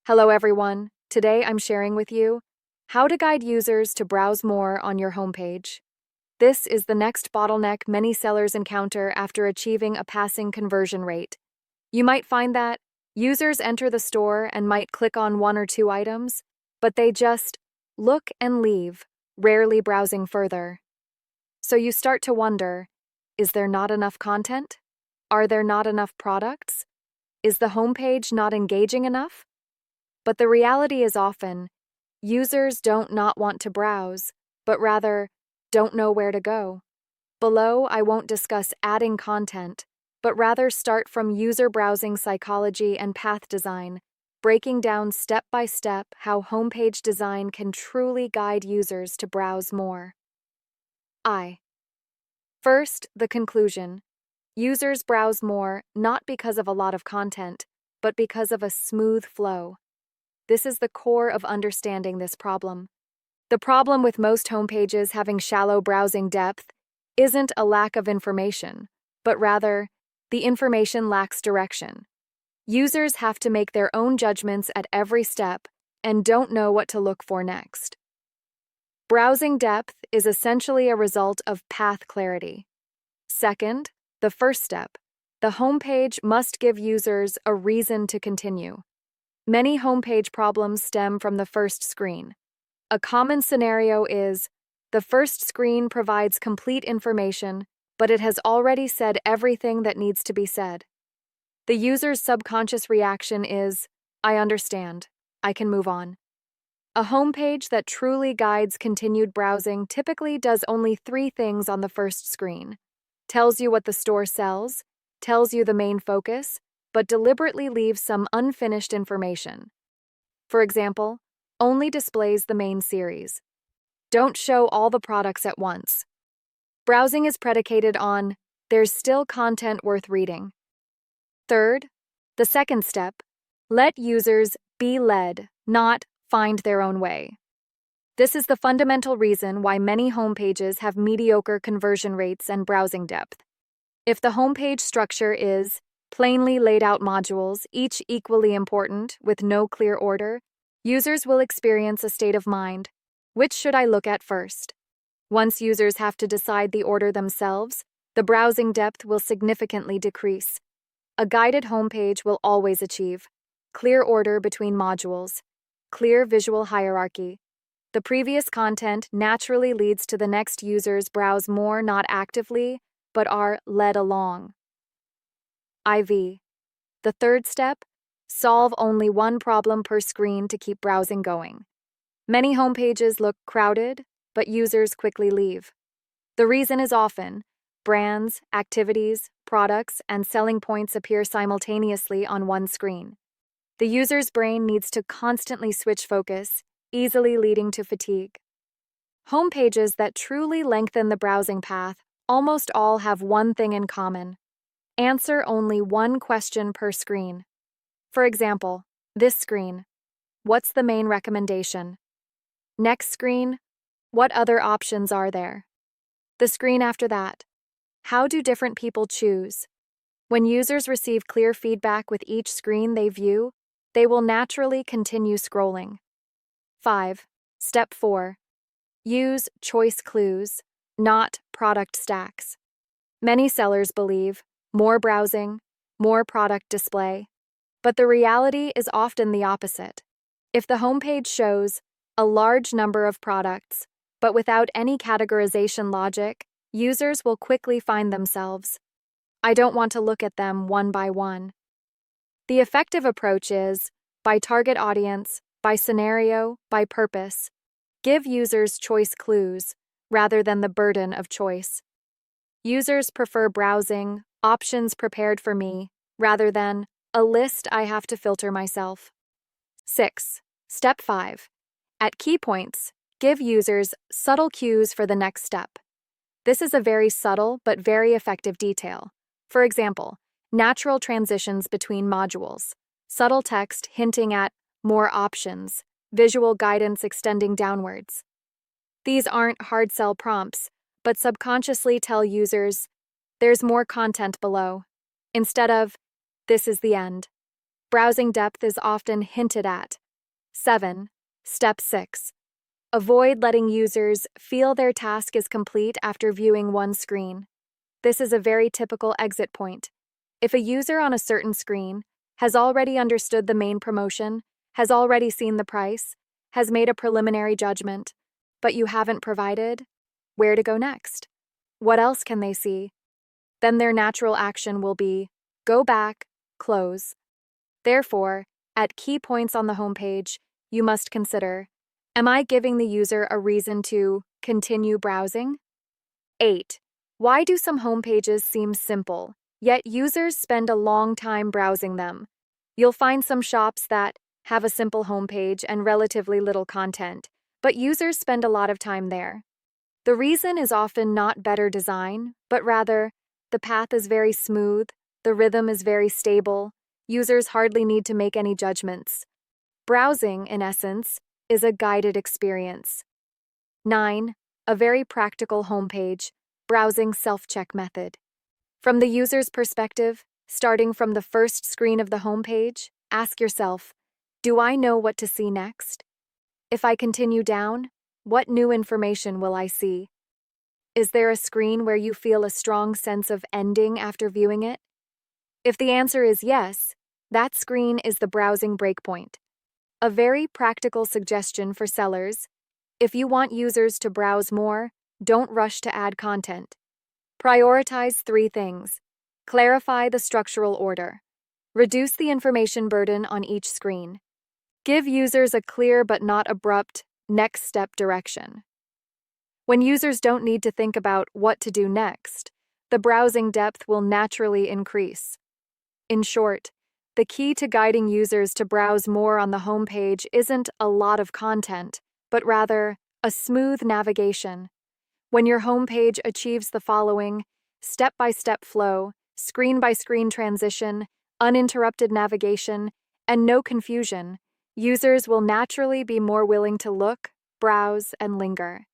Hello everyone. Today I'm sharing with you how to guide users to browse more on your homepage. This is the next bottleneck many sellers encounter after achieving a passing conversion rate. You might find that users enter the store and might click on one or two items, but they just look and leave, rarely browsing further. So you start to wonder, is there not enough content? Are there not enough products? Is the homepage not engaging enough? But the reality is often, users don't not want to browse, but rather don't know where to go. Below, I won't discuss adding content, but rather start from user browsing psychology and path design, breaking down step by step how homepage design can truly guide users to browse more. First, the conclusion. Users browse more not because of a lot of content, but because of a smooth flow. This is the core of understanding this problem. The problem with most homepages having shallow browsing depth isn't a lack of information, but rather, the information lacks direction. Users have to make their own judgments at every step and don't know what to look for next. Browsing depth is essentially a result of path clarity. Second, the first step, the homepage must give users a reason to continue. Many homepage problems stem from the first screen. A common scenario is, the first screen provides complete information, but it has already said everything that needs to be said. The user's subconscious reaction is, I understand, I can move on. A homepage that truly guides continued browsing typically does only 3 things on the first screen. Tells you what the store sells, tells you the main focus, but deliberately leaves some unfinished information. For example, only displays the main series. Don't show all the products at once. Browsing is predicated on, there's still content worth reading. Third, the second step, let users be led, not find their own way. This is the fundamental reason why many homepages have mediocre conversion rates and browsing depth. If the homepage structure is plainly laid out modules, each equally important, with no clear order, users will experience a state of mind. Which should I look at first? Once users have to decide the order themselves, the browsing depth will significantly decrease. A guided homepage will always achieve clear order between modules, clear visual hierarchy. The previous content naturally leads to the next users browse more not actively, but are led along. The third step, solve only one problem per screen to keep browsing going. Many homepages look crowded, but users quickly leave. The reason is often, brands, activities, products, and selling points appear simultaneously on one screen. The user's brain needs to constantly switch focus, easily leading to fatigue. Homepages that truly lengthen the browsing path almost all have one thing in common. Answer only one question per screen. For example, this screen, what's the main recommendation? Next screen, what other options are there? The screen after that, how do different people choose? When users receive clear feedback with each screen they view, they will naturally continue scrolling. Step 4. Use choice clues, not product stacks. Many sellers believe more browsing, more product display. But the reality is often the opposite. If the homepage shows a large number of products, but without any categorization logic, users will quickly find themselves. I don't want to look at them one by one. The effective approach is, by target audience, by scenario, by purpose, give users choice clues rather than the burden of choice. Users prefer browsing, options prepared for me, rather than a list I have to filter myself. Step 5. At key points, give users subtle cues for the next step. This is a very subtle but very effective detail. For example, natural transitions between modules, subtle text hinting at more options, visual guidance extending downwards. These aren't hard sell prompts, but subconsciously tell users, there's more content below, instead of, this is the end. Browsing depth is often hinted at. 7. Step 6. Avoid letting users feel their task is complete after viewing one screen. This is a very typical exit point. If a user on a certain screen has already understood the main promotion, has already seen the price, has made a preliminary judgment, but you haven't provided where to go next, what else can they see? Then their natural action will be go back, close. Therefore, at key points on the homepage, you must consider, am I giving the user a reason to continue browsing? 8. Why do some homepages seem simple, yet users spend a long time browsing them? You'll find some shops that have a simple homepage and relatively little content, but users spend a lot of time there. The reason is often not better design, but rather, the path is very smooth, the rhythm is very stable, users hardly need to make any judgments. Browsing, in essence, is a guided experience. 9. A very practical homepage, browsing self-check method. From the user's perspective, starting from the first screen of the homepage, ask yourself, do I know what to see next? If I continue down, what new information will I see? Is there a screen where you feel a strong sense of ending after viewing it? If the answer is yes, that screen is the browsing breakpoint. A very practical suggestion for sellers: if you want users to browse more, don't rush to add content. Prioritize 3 things. Clarify the structural order. Reduce the information burden on each screen. Give users a clear but not abrupt next step direction. When users don't need to think about what to do next, the browsing depth will naturally increase. In short, the key to guiding users to browse more on the homepage isn't a lot of content, but rather a smooth navigation. When your homepage achieves the following: step-by-step flow, screen-by-screen transition, uninterrupted navigation, and no confusion, users will naturally be more willing to look, browse, and linger.